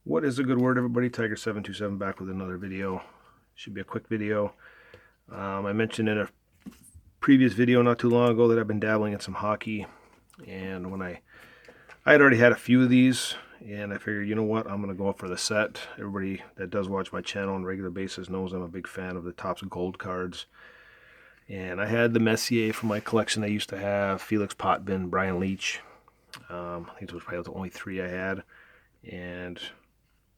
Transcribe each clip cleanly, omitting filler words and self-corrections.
What is a good word, everybody? Tiger727 back with another video. Should be a quick video. I mentioned in a previous video not too long ago that I've been dabbling in some hockey, and when I had already had a few of these, and I figured, you know what, I'm going to go up for the set. Everybody that does watch my channel on a regular basis knows I'm a big fan of the Topps Gold cards. And I had the Messier from my collection I used to have, Felix Potvin, Brian Leach. I think those were probably the only three I had. And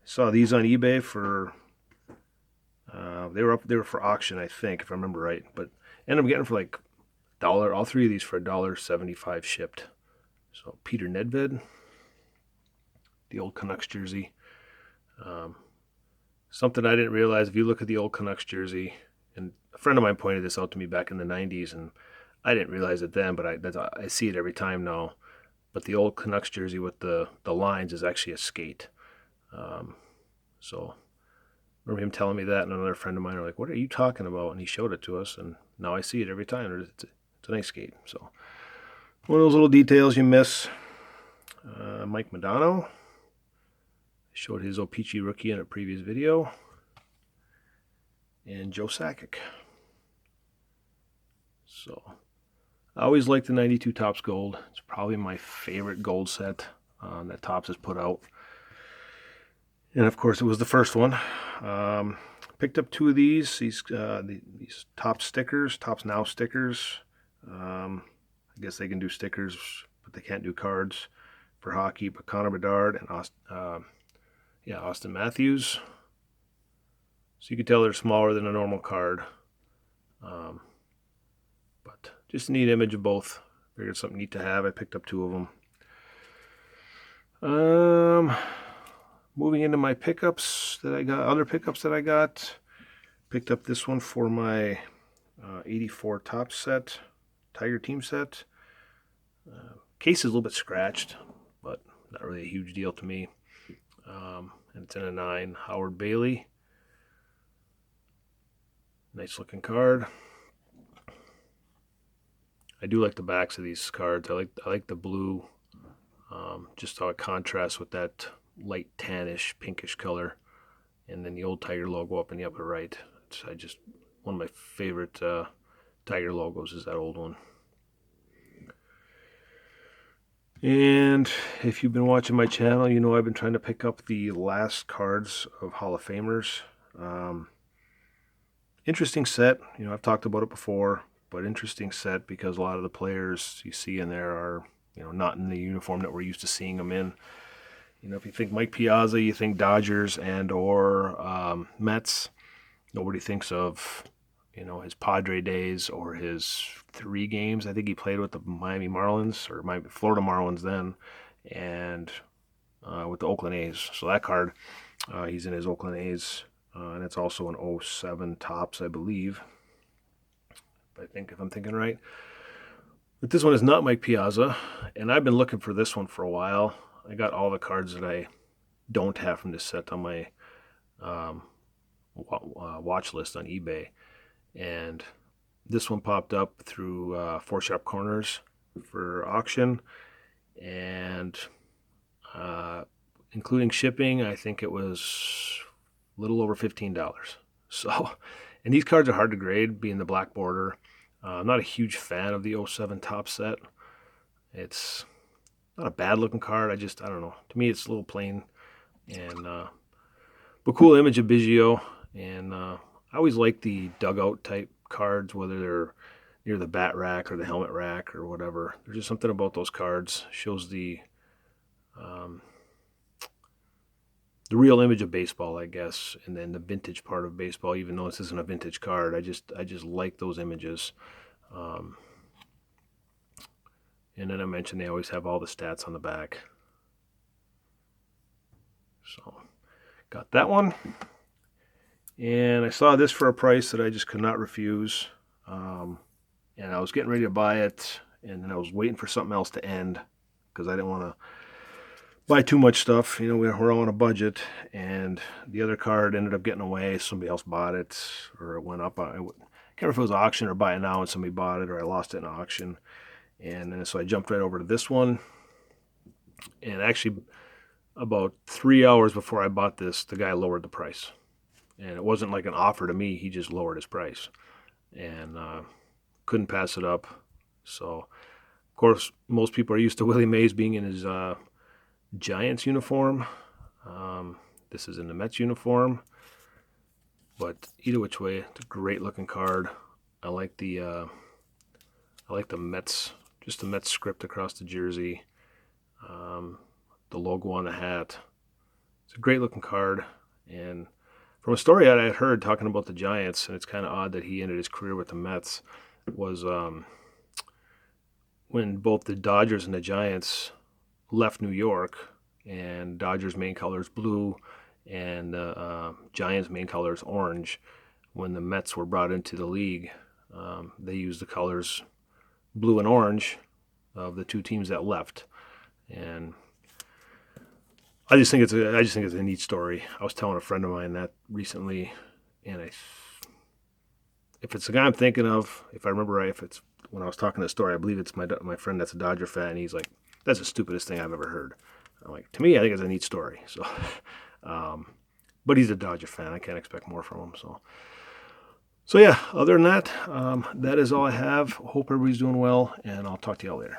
saw these on eBay for they were for auction, I think, if I remember right. But ended up getting for like $1. All three of these for $1.75 shipped. So Peter Nedved, the old Canucks jersey. Something I didn't realize, if you look at the old Canucks jersey, and a friend of mine pointed this out to me back in the 90s, and I didn't realize it then, but I see it every time now. But the old Canucks jersey with the lines is actually a skate. So I remember him telling me that, and another friend of mine are like, "What are you talking about?" And he showed it to us, and now I see it every time. It's an ice skate. So one of those little details you miss. Mike Modano. Showed his O-Pee-Chee rookie in a previous video. And Joe Sakic. So I always liked the 92 Topps Gold. It's probably my favorite gold set that Topps has put out. And of course, it was the first one. Picked up two of these Topps stickers, Topps Now stickers. I guess they can do stickers, but they can't do cards for hockey. But Connor Bedard and Austin Matthews. So you can tell they're smaller than a normal card. But just a neat image of both. Figured something neat to have. I picked up two of them. Moving into my pickups that I got, other pickups that I got. Picked up this one for my 84 Topps set, Tiger team set. Case is a little bit scratched, but not really a huge deal to me. And it's in a 9. Howard Bailey. Nice looking card. I do like the backs of these cards. I like the blue, just how it contrasts with that light tannish, pinkish color, and then the old Tiger logo up in the upper right. It's one of my favorite Tiger logos is that old one. And if you've been watching my channel, you know I've been trying to pick up the last cards of Hall of Famers. Interesting set. You know, I've talked about it before, but interesting set because a lot of the players you see in there are, you know, not in the uniform that we're used to seeing them in. You know, if you think Mike Piazza, you think Dodgers and or Mets. Nobody thinks of, you know, his Padre days or his 3 games. I think he played with the Miami Marlins or Florida Marlins then, and with the Oakland A's. So that card, he's in his Oakland A's, and it's also an 07 Topps, I believe. If I'm thinking right. But this one is not Mike Piazza, and I've been looking for this one for a while. I got all the cards that I don't have from this set on my watch list on eBay, and this one popped up through 4 Sharp Corners for auction, and including shipping, I think it was a little over $15. So, and these cards are hard to grade, being the black border. I'm not a huge fan of the 07 Topps set. It's not a bad looking card. I don't know. To me, it's a little plain, and but cool image of Biggio. And I always like the dugout type cards, whether they're near the bat rack or the helmet rack or whatever. There's just something about those cards. Shows the real image of baseball, I guess, and then the vintage part of baseball. Even though this isn't a vintage card, I just like those images. And then I mentioned they always have all the stats on the back. So got that one. And I saw this for a price that I just could not refuse. And I was getting ready to buy it, and then I was waiting for something else to end because I didn't want to buy too much stuff. You know, we're all on a budget, and the other card ended up getting away. Somebody else bought it, or it went up. I can't remember if it was auction or buy it now and somebody bought it, or I lost it in auction. And then so I jumped right over to this one. And actually, about 3 hours before I bought this, the guy lowered the price. And it wasn't like an offer to me, he just lowered his price. And couldn't pass it up. So, of course, most people are used to Willie Mays being in his Giants uniform. This is in the Mets uniform. But either which way, it's a great looking card. I like the Mets, just the Mets script across the jersey. The logo on the hat. It's a great looking card. And from a story that I had heard talking about the Giants, and it's kind of odd that he ended his career with the Mets, was when both the Dodgers and the Giants left New York, and Dodgers main color is blue, and Giants main color is orange. When the Mets were brought into the league, they used the colors blue and orange of the two teams that left, and I just think it's a neat story. I was telling a friend of mine that recently, and if it's the guy I'm thinking of, if I remember right, if it's when I was talking the story, I believe it's my friend that's a Dodger fan, and he's like, "That's the stupidest thing I've ever heard." I'm like, to me, I think it's a neat story. So, but he's a Dodger fan. I can't expect more from him. So yeah. Other than that, that is all I have. Hope everybody's doing well, and I'll talk to y'all later.